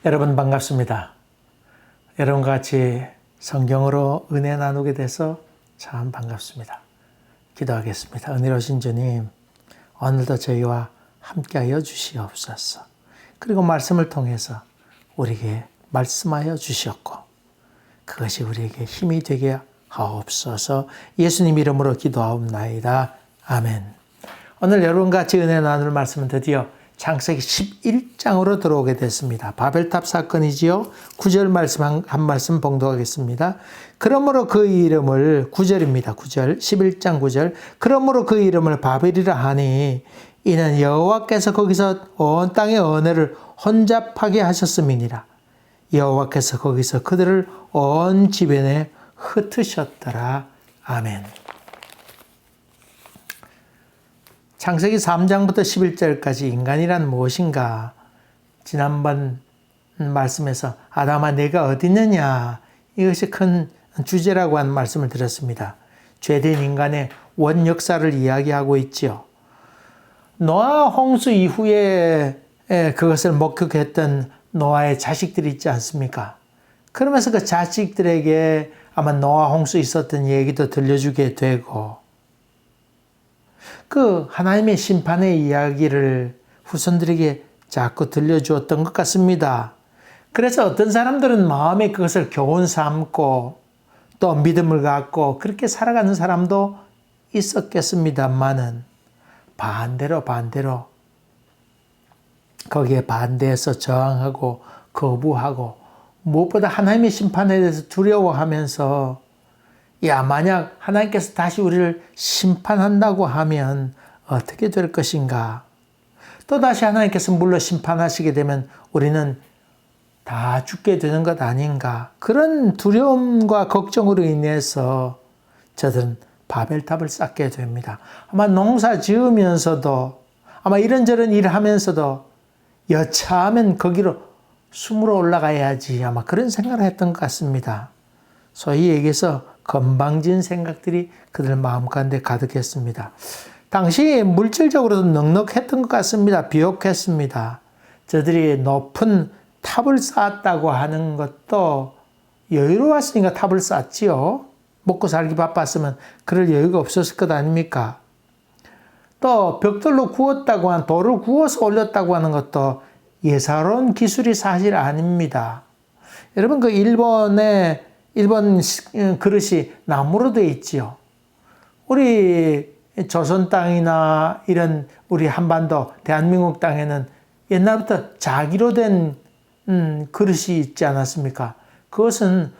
여러분 반갑습니다. 여러분과 같이 성경으로 은혜 나누게 돼서 참 반갑습니다. 기도하겠습니다. 은혜로우신 주님, 오늘도 저희와 함께하여 주시옵소서. 그리고 말씀을 통해서 우리에게 말씀하여 주시옵고 그것이 우리에게 힘이 되게 하옵소서. 예수님 이름으로 기도하옵나이다. 아멘. 오늘 여러분과 같이 은혜 나눌 말씀은 드디어 창세기 11장으로 들어오게 됐습니다. 바벨탑 사건이지요. 9절 말씀 한 말씀 봉독하겠습니다. 그러므로 그 이름을 9절입니다. 9절 11장 9절 그러므로 그 이름을 바벨이라 하니 이는 여호와께서 거기서 온 땅의 언어를 혼잡하게 하셨음이니라. 여호와께서 거기서 그들을 온 지변에 흩으셨더라. 아멘. 창세기 3장부터 11절까지 인간이란 무엇인가? 지난번 말씀에서 아담아 내가 어디 있느냐? 이것이 큰 주제라고 하는 말씀을 드렸습니다. 죄된 인간의 원 역사를 이야기하고 있지요. 노아 홍수 이후에 그것을 목격했던 노아의 자식들이 있지 않습니까? 그러면서 그 자식들에게 아마 노아 홍수 있었던 얘기도 들려주게 되고 그 하나님의 심판의 이야기를 후손들에게 자꾸 들려주었던 것 같습니다. 그래서 어떤 사람들은 마음에 그것을 교훈 삼고 또 믿음을 갖고 그렇게 살아가는 사람도 있었겠습니다만은 반대로 거기에 반대해서 저항하고 거부하고 무엇보다 하나님의 심판에 대해서 두려워하면서 야, 만약 하나님께서 다시 우리를 심판한다고 하면 어떻게 될 것인가? 또다시 하나님께서 물로 심판하시게 되면 우리는 다 죽게 되는 것 아닌가? 그런 두려움과 걱정으로 인해서 저들은 바벨탑을 쌓게 됩니다. 아마 농사 지으면서도 아마 이런저런 일을 하면서도 여차하면 거기로 숨으로 올라가야지 아마 그런 생각을 했던 것 같습니다. 소위 얘기해서 건방진 생각들이 그들 마음 가운데 가득했습니다. 당시 물질적으로도 넉넉했던 것 같습니다. 비옥했습니다. 저들이 높은 탑을 쌓았다고 하는 것도 여유로웠으니까 탑을 쌓지요. 먹고 살기 바빴으면 그럴 여유가 없었을 것 아닙니까? 또 벽돌로 구웠다고 한 돌을 구워서 올렸다고 하는 것도 예사로운 기술이 사실 아닙니다. 여러분 그 일본 그릇이 나무로 되어 있지요. 우리 조선 땅이나 이런 우리 한반도 대한민국 땅에는 옛날부터 자기로 된 그릇이 있지 않았습니까? 그것은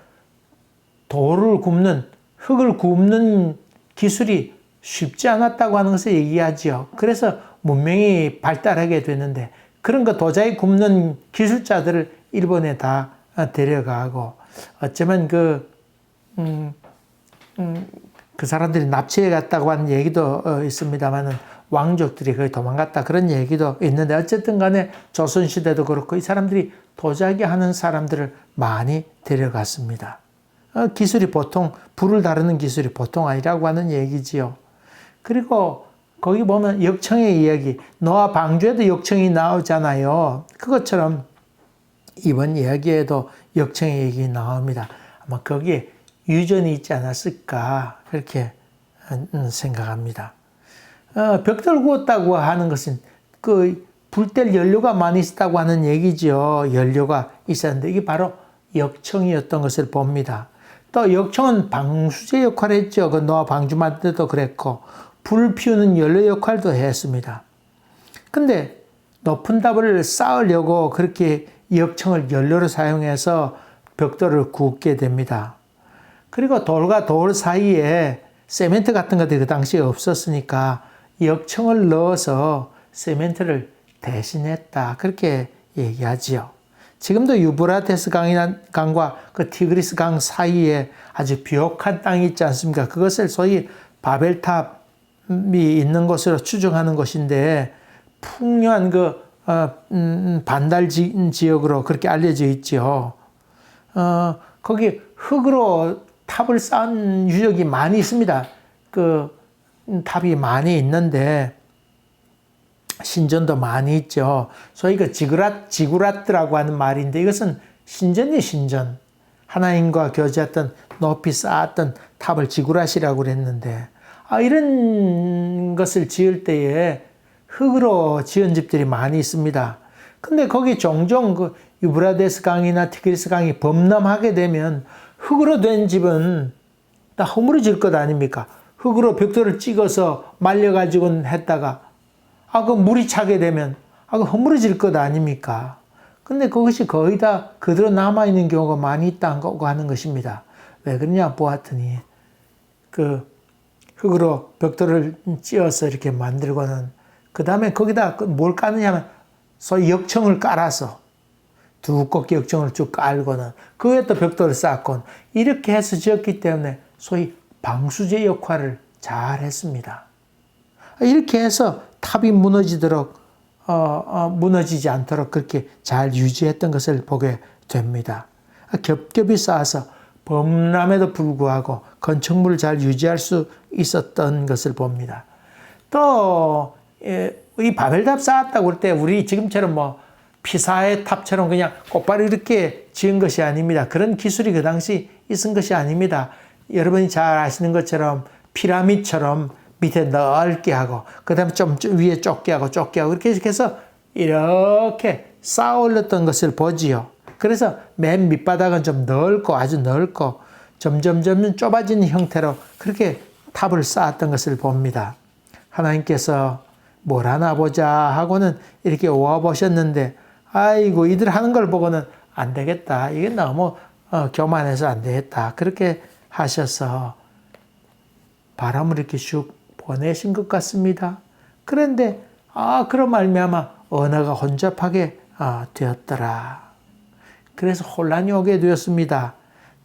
흙을 굽는 기술이 쉽지 않았다고 하는 것을 얘기하지요. 그래서 문명이 발달하게 됐는데 그런 거 도자기 굽는 기술자들을 일본에 다 데려가고 어쩌면 그 사람들이 납치해 갔다고 하는 얘기도 있습니다만은 왕족들이 거기 도망갔다 그런 얘기도 있는데 어쨌든 간에 조선시대도 그렇고 이 사람들이 도자기 하는 사람들을 많이 데려갔습니다. 기술이 보통 불을 다루는 기술이 보통 아니라고 하는 얘기지요. 그리고 거기 보면 역청의 이야기 노아 방주에도 역청이 나오잖아요. 그것처럼 이번 이야기에도 역청의 얘기 나옵니다. 아마 거기에 유전이 있지 않았을까 그렇게 생각합니다. 벽돌 구웠다고 하는 것은 그 불 뗄 연료가 많이 있었다고 하는 얘기죠. 연료가 있었는데 이게 바로 역청이었던 것을 봅니다. 또 역청은 방수제 역할을 했죠. 그 노아 방주 만들 때도 그랬고 불 피우는 연료 역할도 했습니다. 근데 높은 탑을 쌓으려고 그렇게 역청을 연료로 사용해서 벽돌을 굽게 됩니다. 그리고 돌과 돌 사이에 세멘트 같은 것들이 그 당시에 없었으니까 역청을 넣어서 세멘트를 대신했다. 그렇게 얘기하지요. 지금도 유브라테스 강과 그 티그리스 강 사이에 아주 비옥한 땅이 있지 않습니까? 그것을 소위 바벨탑이 있는 곳으로 추정하는 곳인데 풍요한 반달 지역으로 그렇게 알려져 있죠. 거기 흙으로 탑을 쌓은 유적이 많이 있습니다. 그 탑이 많이 있는데 신전도 많이 있죠. 소위 그 지구라트라고 하는 말인데 이것은 신전이 신전. 하나님과 교제했던 높이 쌓았던 탑을 지구라시라고 그랬는데 이런 것을 지을 때에 흙으로 지은 집들이 많이 있습니다. 근데 거기 종종 그 유브라데스 강이나 티그리스 강이 범람하게 되면 흙으로 된 집은 다 허물어질 것 아닙니까? 흙으로 벽돌을 찍어서 말려가지고 했다가 그 물이 차게 되면 그 허물어질 것 아닙니까? 근데 그것이 거의 다 그대로 남아있는 경우가 많이 있다고 하는 것입니다. 왜 그러냐 보았더니 그 흙으로 벽돌을 찧어서 이렇게 만들고는 그 다음에 거기다 뭘 까느냐면 소위 역청을 깔아서 두껍게 역청을 쭉 깔고는 그 위에 또 벽돌을 쌓고 이렇게 해서 지었기 때문에 소위 방수제 역할을 잘 했습니다. 이렇게 해서 탑이 무너지지 않도록 그렇게 잘 유지했던 것을 보게 됩니다. 겹겹이 쌓아서 범람에도 불구하고 건축물을 잘 유지할 수 있었던 것을 봅니다. 또 이 바벨탑 쌓았다고 할 때 우리 지금처럼 뭐 피사의 탑처럼 그냥 곧바로 이렇게 지은 것이 아닙니다. 그런 기술이 그 당시 있은 것이 아닙니다. 여러분이 잘 아시는 것처럼 피라미드처럼 밑에 넓게 하고 그 다음에 좀 위에 좁게 하고 이렇게 해서 이렇게 쌓아 올렸던 것을 보지요. 그래서 맨 밑바닥은 좀 넓고 아주 넓고 점점 좁아지는 형태로 그렇게 탑을 쌓았던 것을 봅니다. 하나님께서 뭘 하나 보자 하고는 이렇게 와 보셨는데 아이고 이들 하는 걸 보고는 안 되겠다. 이게 너무 교만해서 안 되겠다. 그렇게 하셔서 바람을 이렇게 슉 보내신 것 같습니다. 그런데 그런 말미암아 언어가 혼잡하게 되었더라. 그래서 혼란이 오게 되었습니다.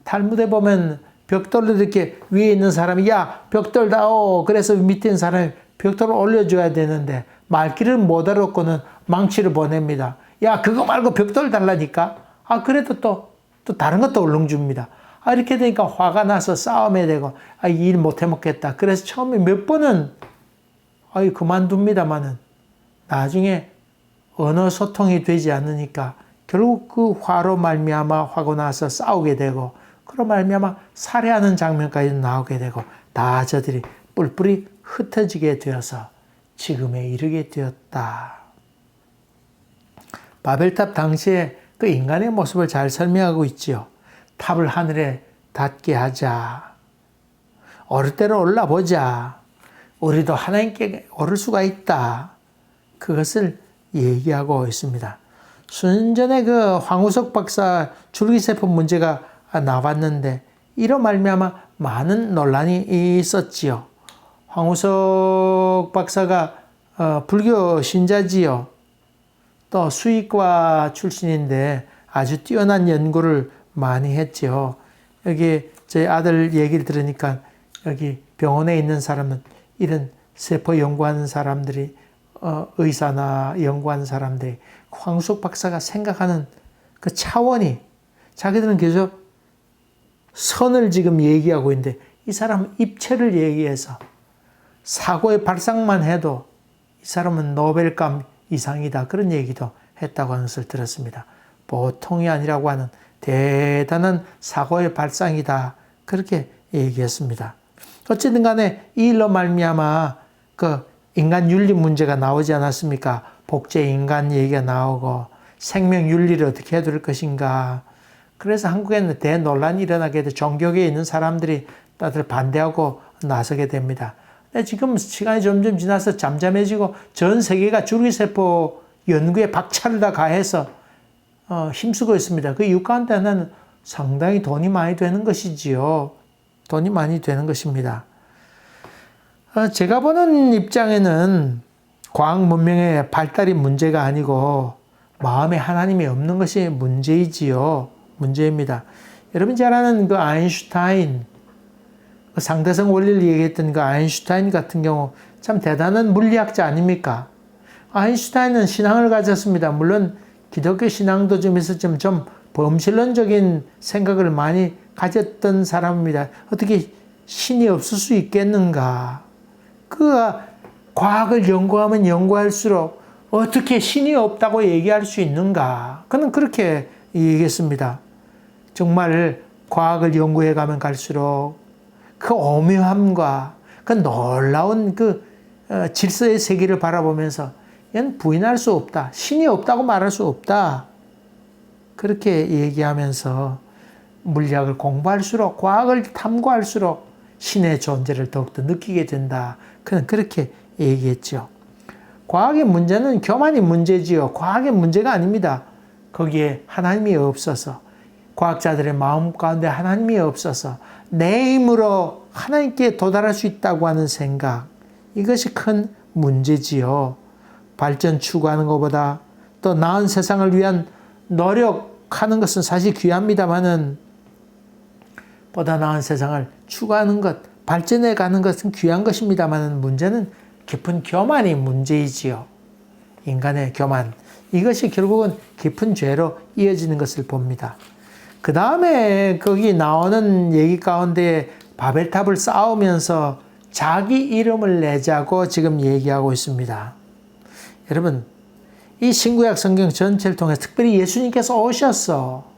탈무드에 보면 벽돌을 이렇게 위에 있는 사람이 야 벽돌 다오. 그래서 밑에 있는 사람이 벽돌을 올려줘야 되는데 말귀를 못 알아듣고는 망치를 보냅니다. 야 그거 말고 벽돌 달라니까. 그래도 또 다른 것도 얼른 줍니다. 이렇게 되니까 화가 나서 싸움이 되고 이 일 못 해먹겠다. 그래서 처음에 몇 번은 그만둡니다마는 나중에 언어 소통이 되지 않으니까 결국 그 화로 말미암아 화고 나서 싸우게 되고 그로 말미암아 살해하는 장면까지 나오게 되고 다 저들이 뿔뿔이 흩어지게 되어서 지금에 이르게 되었다. 바벨탑 당시에 그 인간의 모습을 잘 설명하고 있지요. 탑을 하늘에 닿게 하자. 오를 대로 올라보자. 우리도 하나님께 오를 수가 있다. 그것을 얘기하고 있습니다. 수년 전에 그 황우석 박사 줄기세포 문제가 나왔는데 이로 말미암아 많은 논란이 있었지요. 황우석 박사가 불교 신자지요. 또 수의과 출신인데 아주 뛰어난 연구를 많이 했죠. 여기 저희 아들 얘기를 들으니까 여기 병원에 있는 사람은 이런 세포 연구하는 사람들이 의사나 연구하는 사람들이 황우석 박사가 생각하는 그 차원이 자기들은 계속 선을 지금 얘기하고 있는데 이 사람은 입체를 얘기해서 사고의 발상만 해도 이 사람은 노벨감 이상이다. 그런 얘기도 했다고 하는 것을 들었습니다. 보통이 아니라고 하는 대단한 사고의 발상이다. 그렇게 얘기했습니다. 어쨌든 간에 이 일로 말미암아 그 인간 윤리 문제가 나오지 않았습니까? 복제 인간 얘기가 나오고 생명 윤리를 어떻게 해둘 것인가. 그래서 한국에는 대논란이 일어나게 돼 종교계에 있는 사람들이 다들 반대하고 나서게 됩니다. 근데 지금 시간이 점점 지나서 잠잠해지고 전 세계가 줄기세포 연구에 박차를 다 가해서 힘쓰고 있습니다. 그 이유 가운데 하나는 상당히 돈이 많이 되는 것이지요. 돈이 많이 되는 것입니다. 제가 보는 입장에는 과학 문명의 발달이 문제가 아니고 마음에 하나님이 없는 것이 문제이지요. 문제입니다. 여러분 잘 아는 그 아인슈타인, 그 상대성 원리를 얘기했던 그 아인슈타인 같은 경우 참 대단한 물리학자 아닙니까? 아인슈타인은 신앙을 가졌습니다. 물론 기독교 신앙도 좀 있었지만 좀 범신론적인 생각을 많이 가졌던 사람입니다. 어떻게 신이 없을 수 있겠는가? 그 과학을 연구하면 연구할수록 어떻게 신이 없다고 얘기할 수 있는가? 그는 그렇게 얘기했습니다. 정말 과학을 연구해 가면 갈수록 그 오묘함과 그 놀라운 그 질서의 세계를 바라보면서 얘는 부인할 수 없다. 신이 없다고 말할 수 없다. 그렇게 얘기하면서 물리학을 공부할수록, 과학을 탐구할수록 신의 존재를 더욱더 느끼게 된다. 그는 그렇게 얘기했죠. 과학의 문제는 교만이 문제지요. 과학의 문제가 아닙니다. 거기에 하나님이 없어서, 과학자들의 마음 가운데 하나님이 없어서 내 힘으로 하나님께 도달할 수 있다고 하는 생각, 이것이 큰 문제지요. 발전 추구하는 것보다 또 나은 세상을 위한 노력하는 것은 사실 귀합니다만은, 보다 나은 세상을 추구하는 것, 발전해 가는 것은 귀한 것입니다만은, 문제는 깊은 교만이 문제이지요. 인간의 교만. 이것이 결국은 깊은 죄로 이어지는 것을 봅니다. 그 다음에 거기 나오는 얘기 가운데 바벨탑을 쌓으면서 자기 이름을 내자고 지금 얘기하고 있습니다. 여러분, 이 신구약 성경 전체를 통해 특별히 예수님께서 오셔서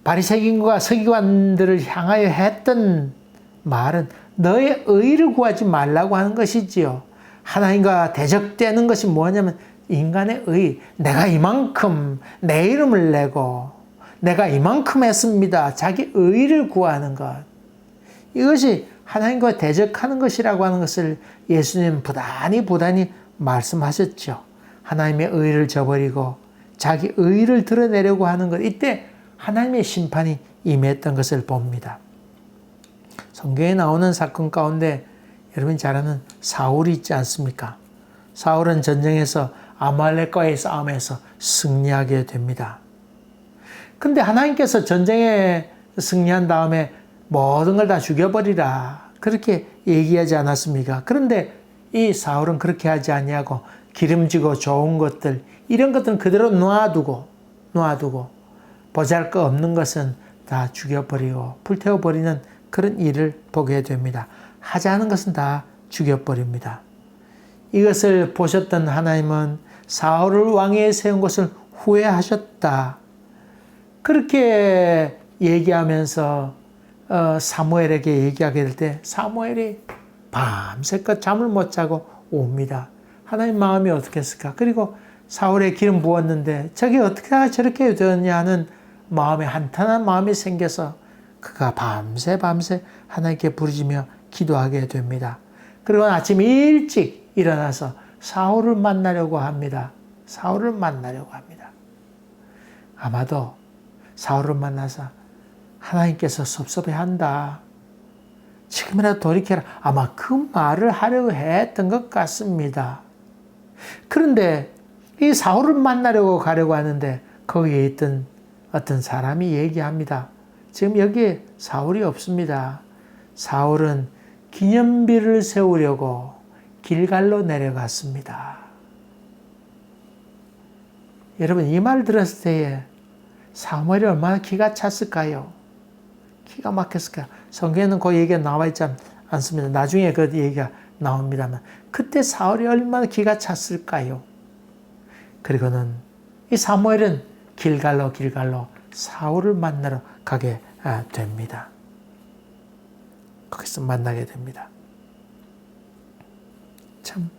바리새인과 서기관들을 향하여 했던 말은 너의 의를 구하지 말라고 하는 것이지요. 하나님과 대적되는 것이 뭐냐면 인간의 의. 내가 이만큼 내 이름을 내고 내가 이만큼 했습니다. 자기 의를 구하는 것. 이것이 하나님과 대적하는 것이라고 하는 것을 예수님 부단히 말씀하셨죠. 하나님의 의를 저버리고 자기 의를 드러내려고 하는 것. 이때 하나님의 심판이 임했던 것을 봅니다. 성경에 나오는 사건 가운데 여러분이 잘 아는 사울이 있지 않습니까? 사울은 전쟁에서 아말렉과의 싸움에서 승리하게 됩니다. 근데 하나님께서 전쟁에 승리한 다음에 모든 걸 다 죽여버리라, 그렇게 얘기하지 않았습니까? 그런데 이 사울은 그렇게 하지 아니하고 기름지고 좋은 것들, 이런 것들은 그대로 놔두고 보잘것없는 것은 다 죽여버리고 불태워버리는 그런 일을 보게 됩니다. 하자는 것은 다 죽여버립니다. 이것을 보셨던 하나님은 사울을 왕위에 세운 것을 후회하셨다, 그렇게 얘기하면서 사무엘에게 얘기하게 될 때 사무엘이 밤새껏 잠을 못 자고 옵니다. 하나님 마음이 어떻겠을까? 그리고 사울에 기름 부었는데 저게 어떻게 저렇게 되었냐는 마음에 한탄한 마음이 생겨서 그가 밤새 하나님께 부르짖며 기도하게 됩니다. 그리고 아침 일찍 일어나서 사울을 만나려고 합니다. 사울을 만나려고 합니다. 아마도 사울을 만나서 하나님께서 섭섭해한다, 지금이라도 돌이켜라, 아마 그 말을 하려고 했던 것 같습니다. 그런데 이 사울을 만나려고 가려고 하는데 거기에 있던 어떤 사람이 얘기합니다. 지금 여기에 사울이 없습니다. 사울은 기념비를 세우려고 길갈로 내려갔습니다. 여러분, 이 말 들었을 때에 사무엘이 얼마나 기가 찼을까요? 기가 막혔을까요? 성경에는 그 얘기가 나와 있지 않습니다. 나중에 그 얘기가 나옵니다만 그때 사울이 얼마나 기가 찼을까요? 그리고는 이 사무엘은 길갈로 사울을 만나러 가게 됩니다. 거기서 만나게 됩니다. 참,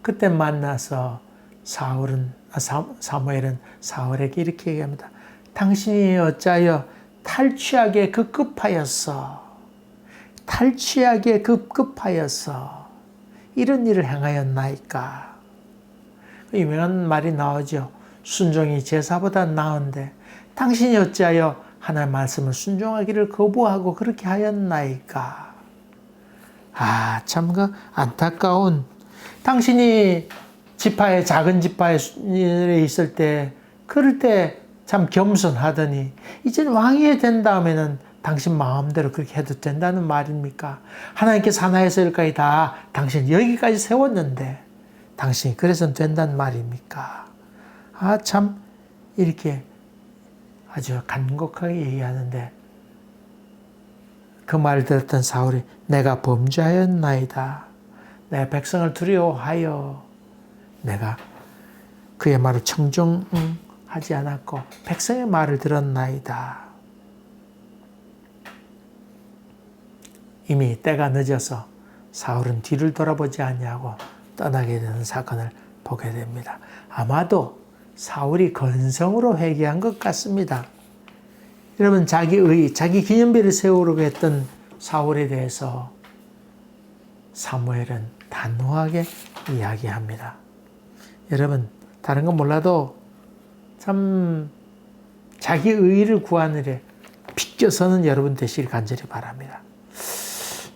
그때 만나서 사무엘은 사울에게 이렇게 얘기합니다. 당신이 어찌하여 탈취하게 급급하였어. 탈취하게 급급하였어. 이런 일을 행하였나이까. 유명한 말이 나오죠. 순종이 제사보다 나은데 당신이 어찌하여 하나님의 말씀을 순종하기를 거부하고 그렇게 하였나이까. 참 그 안타까운, 당신이 작은 지파에 있을 때, 그럴 때 참 겸손하더니 이제는 왕이 된 다음에는 당신 마음대로 그렇게 해도 된다는 말입니까? 하나님께서 하나에서 열까지 다 당신 여기까지 세웠는데 당신이 그래서는 된다는 말입니까? 참 이렇게 아주 간곡하게 얘기하는데 그 말 들었던 사울이 내가 범죄하였나이다. 내 백성을 두려워하여 내가 그의 말을 청종하지 않았고 백성의 말을 들었나이다. 이미 때가 늦어서 사울은 뒤를 돌아보지 않냐고 떠나게 되는 사건을 보게 됩니다. 아마도 사울이 건성으로 회개한 것 같습니다. 여러분, 자기 기념비를 세우려고 했던 사울에 대해서 사무엘은 단호하게 이야기합니다. 여러분, 다른 건 몰라도 참 자기 의의를 구하는 일에 비껴서는 여러분 되시길 간절히 바랍니다.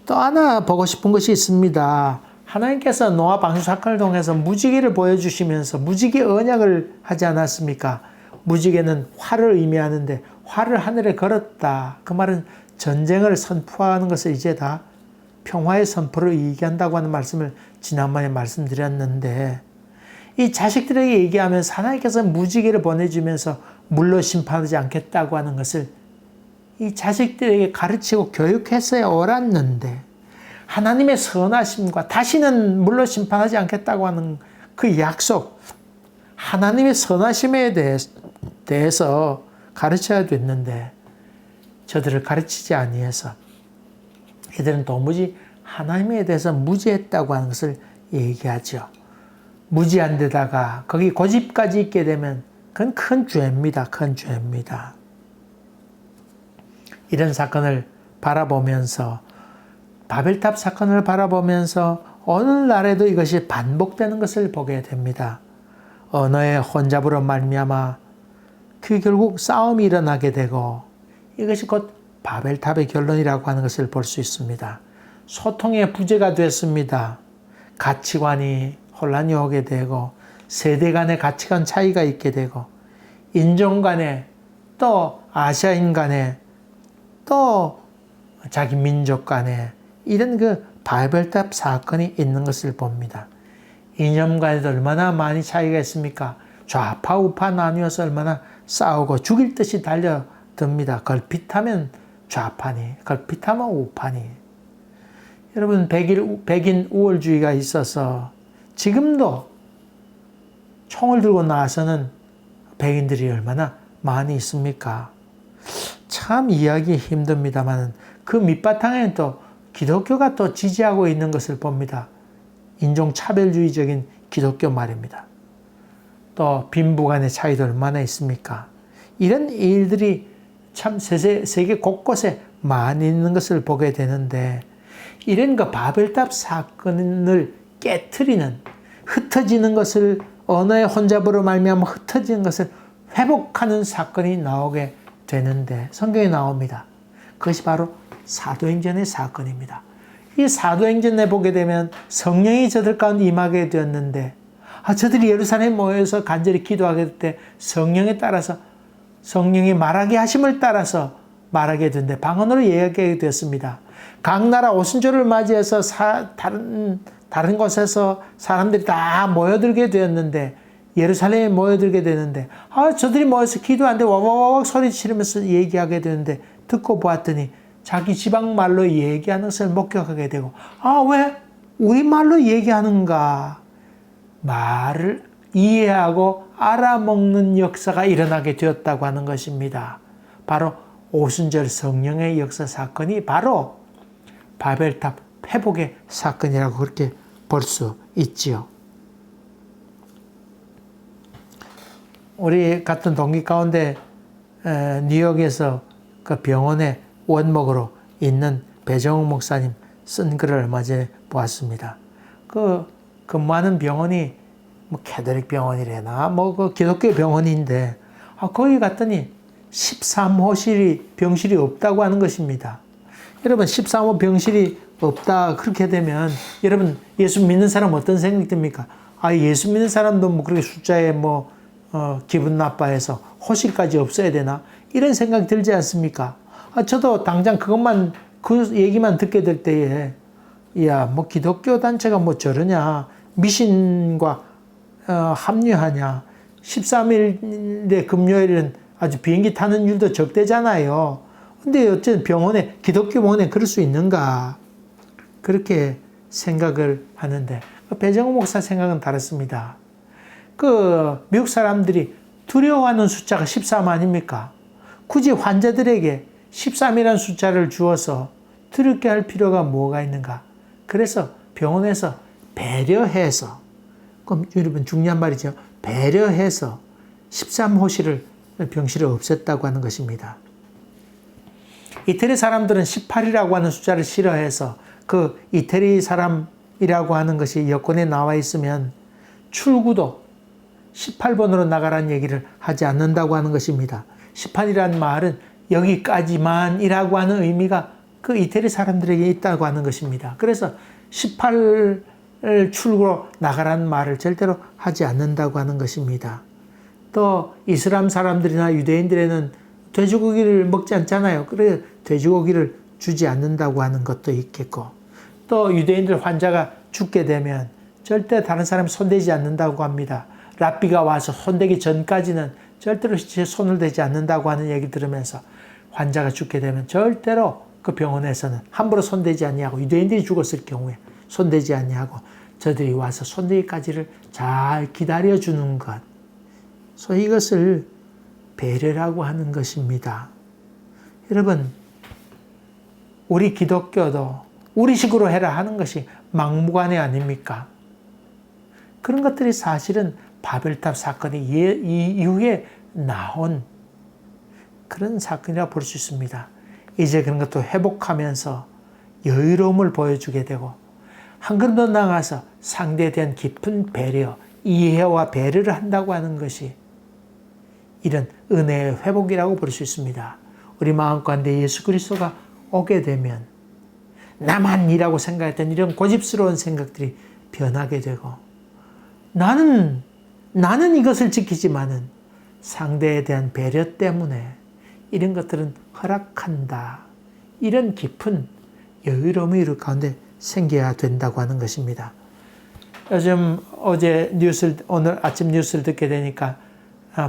또 하나 보고 싶은 것이 있습니다. 하나님께서 노아 방주 사건을 통해서 무지개를 보여주시면서 무지개 언약을 하지 않았습니까? 무지개는 활을 의미하는데 활을 하늘에 걸었다. 그 말은 전쟁을 선포하는 것을 이제 다 평화의 선포를 얘기한다고 하는 말씀을 지난번에 말씀드렸는데, 이 자식들에게 얘기하면서 하나님께서 무지개를 보내주면서 물로 심판하지 않겠다고 하는 것을 이 자식들에게 가르치고 교육했어야 옳았는데, 하나님의 선하심과 다시는 물로 심판하지 않겠다고 하는 그 약속, 하나님의 선하심에 대해서 가르쳐야 됐는데 저들을 가르치지 아니해서 이들은 도무지 하나님에 대해서 무지했다고 하는 것을 얘기하죠. 무지한 데다가 거기 고집까지 있게 되면 그건 큰 죄입니다. 큰 죄입니다. 이런 사건을 바라보면서, 바벨탑 사건을 바라보면서 오늘날에도 이것이 반복되는 것을 보게 됩니다. 언어의 혼잡으로 말미암아 그 결국 싸움이 일어나게 되고, 이것이 곧 바벨탑의 결론이라고 하는 것을 볼 수 있습니다. 소통의 부재가 됐습니다. 가치관이 혼란이 오게 되고, 세대 간의 가치관 차이가 있게 되고, 인종 간에, 또 아시아인 간에, 또 자기 민족 간에 이런 그 바벨탑 사건이 있는 것을 봅니다. 이념 간에도 얼마나 많이 차이가 있습니까? 좌파 우파 나뉘어서 얼마나 싸우고 죽일 듯이 달려듭니다. 걸핏하면 좌파니, 걸핏하면 우파니. 여러분, 백인 우월주의가 있어서 지금도 총을 들고 나서는 백인들이 얼마나 많이 있습니까? 참 이해하기 힘듭니다만 그 밑바탕에는 또 기독교가 또 지지하고 있는 것을 봅니다. 인종차별주의적인 기독교 말입니다. 또 빈부 간의 차이도 얼마나 있습니까? 이런 일들이 참 세계 곳곳에 많이 있는 것을 보게 되는데, 이런 그 바벨탑 사건을 깨트리는, 흩어지는 것을, 언어의 혼잡으로 말미암아 흩어지는 것을 회복하는 사건이 나오게 되는데 성경에 나옵니다. 그것이 바로 사도행전의 사건입니다. 이 사도행전에 보게 되면 성령이 저들 가운데 임하게 되었는데, 저들이 예루살렘에 모여서 간절히 기도하게 될 때 성령에 따라서, 성령이 말하게 하심을 따라서 말하게 되는데 방언으로 이야기하게 되었습니다. 각 나라 오순절을 맞이해서 다른 곳에서 사람들이 다 모여들게 되었는데, 예루살렘에 모여들게 되는데, 저들이 모여서 기도하는데 와와와 소리 지르면서 얘기하게 되는데, 듣고 보았더니 자기 지방말로 얘기하는 것을 목격하게 되고, 왜 우리말로 얘기하는가? 말을 이해하고 알아먹는 역사가 일어나게 되었다고 하는 것입니다. 바로 오순절 성령의 역사 사건이 바로 바벨탑 회복의 사건이라고 그렇게 볼 수 있지요. 우리 같은 동기 가운데 뉴욕에서 그 병원의 원목으로 있는 배정욱 목사님 쓴 글을 얼마 전에 보았습니다. 그 근무하는 병원이 뭐 캐톨릭 병원이래나 뭐 그 기독교 병원인데, 거기 갔더니 13호실이 병실이 없다고 하는 것입니다. 여러분, 13호 병실이 없다 그렇게 되면 여러분, 예수 믿는 사람 어떤 생각이 듭니까? 예수 믿는 사람도 뭐 그렇게 숫자에 기분 나빠해서 호실까지 없어야 되나? 이런 생각이 들지 않습니까? 저도 당장 그 얘기만 듣게 될 때에, 뭐 기독교 단체가 뭐 저러냐, 미신과 합류하냐, 13일에 금요일은 아주 비행기 타는 일도 적대잖아요. 근데 어쨌든 기독교 병원에 그럴 수 있는가? 그렇게 생각을 하는데, 배정우 목사 생각은 다릅니다. 미국 사람들이 두려워하는 숫자가 13 아닙니까? 굳이 환자들에게 13이라는 숫자를 주어서 두렵게 할 필요가 뭐가 있는가? 그래서 병원에서 배려해서, 그럼 여러분 중요한 말이죠. 배려해서 13호실을 병실을 없앴다고 하는 것입니다. 이태리 사람들은 18이라고 하는 숫자를 싫어해서 그 이태리 사람이라고 하는 것이 여권에 나와 있으면 출구도 18번으로 나가라는 얘기를 하지 않는다고 하는 것입니다. 18이라는 말은 여기까지만이라고 하는 의미가 그 이태리 사람들에게 있다고 하는 것입니다. 그래서 18 출구로 나가라는 말을 절대로 하지 않는다고 하는 것입니다. 또 이슬람 사람들이나 유대인들에는 돼지고기를 먹지 않잖아요. 그래서 돼지고기를 주지 않는다고 하는 것도 있겠고, 또 유대인들 환자가 죽게 되면 절대 다른 사람 손대지 않는다고 합니다. 랍비가 와서 손대기 전까지는 절대로 제 손을 대지 않는다고 하는 얘기 들으면서 환자가 죽게 되면 절대로 그 병원에서는 함부로 손대지 아니하고, 유대인들이 죽었을 경우에 손대지 아니하고 저들이 와서 손대기까지를 잘 기다려주는 것, 소위 이것을 배려라고 하는 것입니다. 여러분, 우리 기독교도 우리식으로 해라 하는 것이 막무가내 아닙니까? 그런 것들이 사실은 바벨탑 사건이 이후에 나온 그런 사건이라고 볼 수 있습니다. 이제 그런 것도 회복하면서 여유로움을 보여주게 되고, 한 걸음 더 나아가서 상대에 대한 깊은 배려, 이해와 배려를 한다고 하는 것이 이런 은혜의 회복이라고 볼 수 있습니다. 우리 마음 가운데 예수 그리스도가 오게 되면 나만이라고 생각했던 이런 고집스러운 생각들이 변하게 되고, 나는 이것을 지키지만은 상대에 대한 배려 때문에 이런 것들은 허락한다. 이런 깊은 여유로움이 우리 가운데 생겨야 된다고 하는 것입니다. 요즘 오늘 아침 뉴스를 듣게 되니까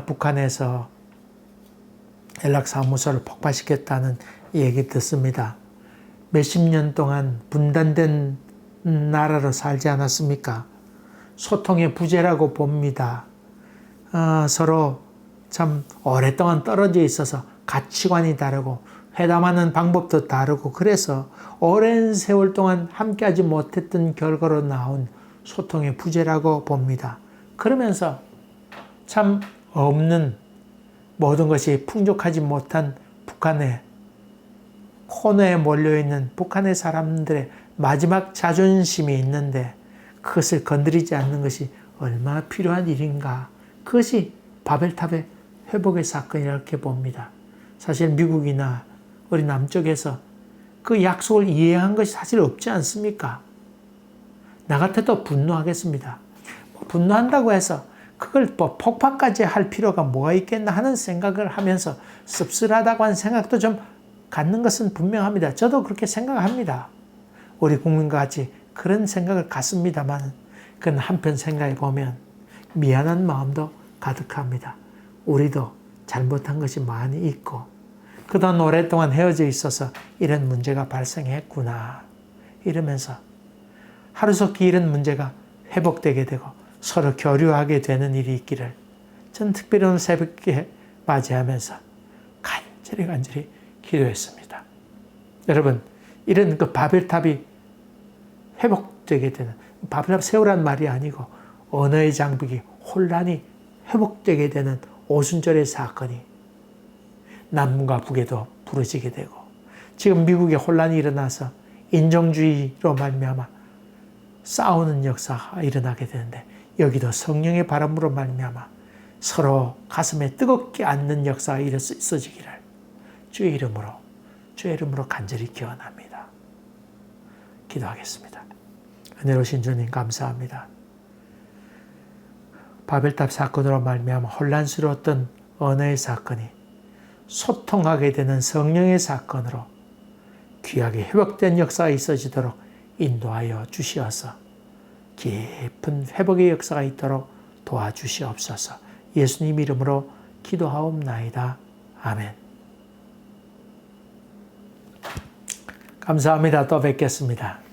북한에서 연락사무소를 폭파시켰다는 얘기 듣습니다. 몇십 년 동안 분단된 나라로 살지 않았습니까? 소통의 부재라고 봅니다. 서로 참 오랫동안 떨어져 있어서 가치관이 다르고 회담하는 방법도 다르고, 그래서 오랜 세월 동안 함께하지 못했던 결과로 나온 소통의 부재라고 봅니다. 그러면서 참 없는, 모든 것이 풍족하지 못한 북한의 코너에 몰려있는 북한의 사람들의 마지막 자존심이 있는데 그것을 건드리지 않는 것이 얼마나 필요한 일인가. 그것이 바벨탑의 회복의 사건이라고 이렇게 봅니다. 사실 미국이나 우리 남쪽에서 그 약속을 이해한 것이 사실 없지 않습니까? 나 같아도 분노하겠습니다. 분노한다고 해서 그걸 폭파까지 할 필요가 뭐가 있겠나 하는 생각을 하면서 씁쓸하다고 하는 생각도 좀 갖는 것은 분명합니다. 저도 그렇게 생각합니다. 우리 국민과 같이 그런 생각을 갖습니다만, 그건 한편 생각해 보면 미안한 마음도 가득합니다. 우리도 잘못한 것이 많이 있고 그동안 오랫동안 헤어져 있어서 이런 문제가 발생했구나 이러면서 하루속히 이런 문제가 회복되게 되고 서로 교류하게 되는 일이 있기를 저는 특별히 오늘 새벽에 맞이하면서 간절히 기도했습니다. 여러분, 이런 그 바벨탑이 회복되게 되는, 바벨탑 세우란 말이 아니고 언어의 장벽이, 혼란이 회복되게 되는 오순절의 사건이 남과 북에도 부러지게 되고, 지금 미국에 혼란이 일어나서 인종주의로 말미암아 싸우는 역사가 일어나게 되는데, 여기도 성령의 바람으로 말미암아 서로 가슴에 뜨겁게 앉는 역사가 있어지기를 주의 이름으로 간절히 기원합니다. 기도하겠습니다. 은혜로우신 주님 감사합니다. 바벨탑 사건으로 말미암아 혼란스러웠던 언어의 사건이 소통하게 되는 성령의 사건으로 귀하게 회복된 역사가 있어지도록 인도하여 주시어서 깊은 회복의 역사가 있도록 도와주시옵소서. 예수님 이름으로 기도하옵나이다. 아멘. 감사합니다. 또 뵙겠습니다.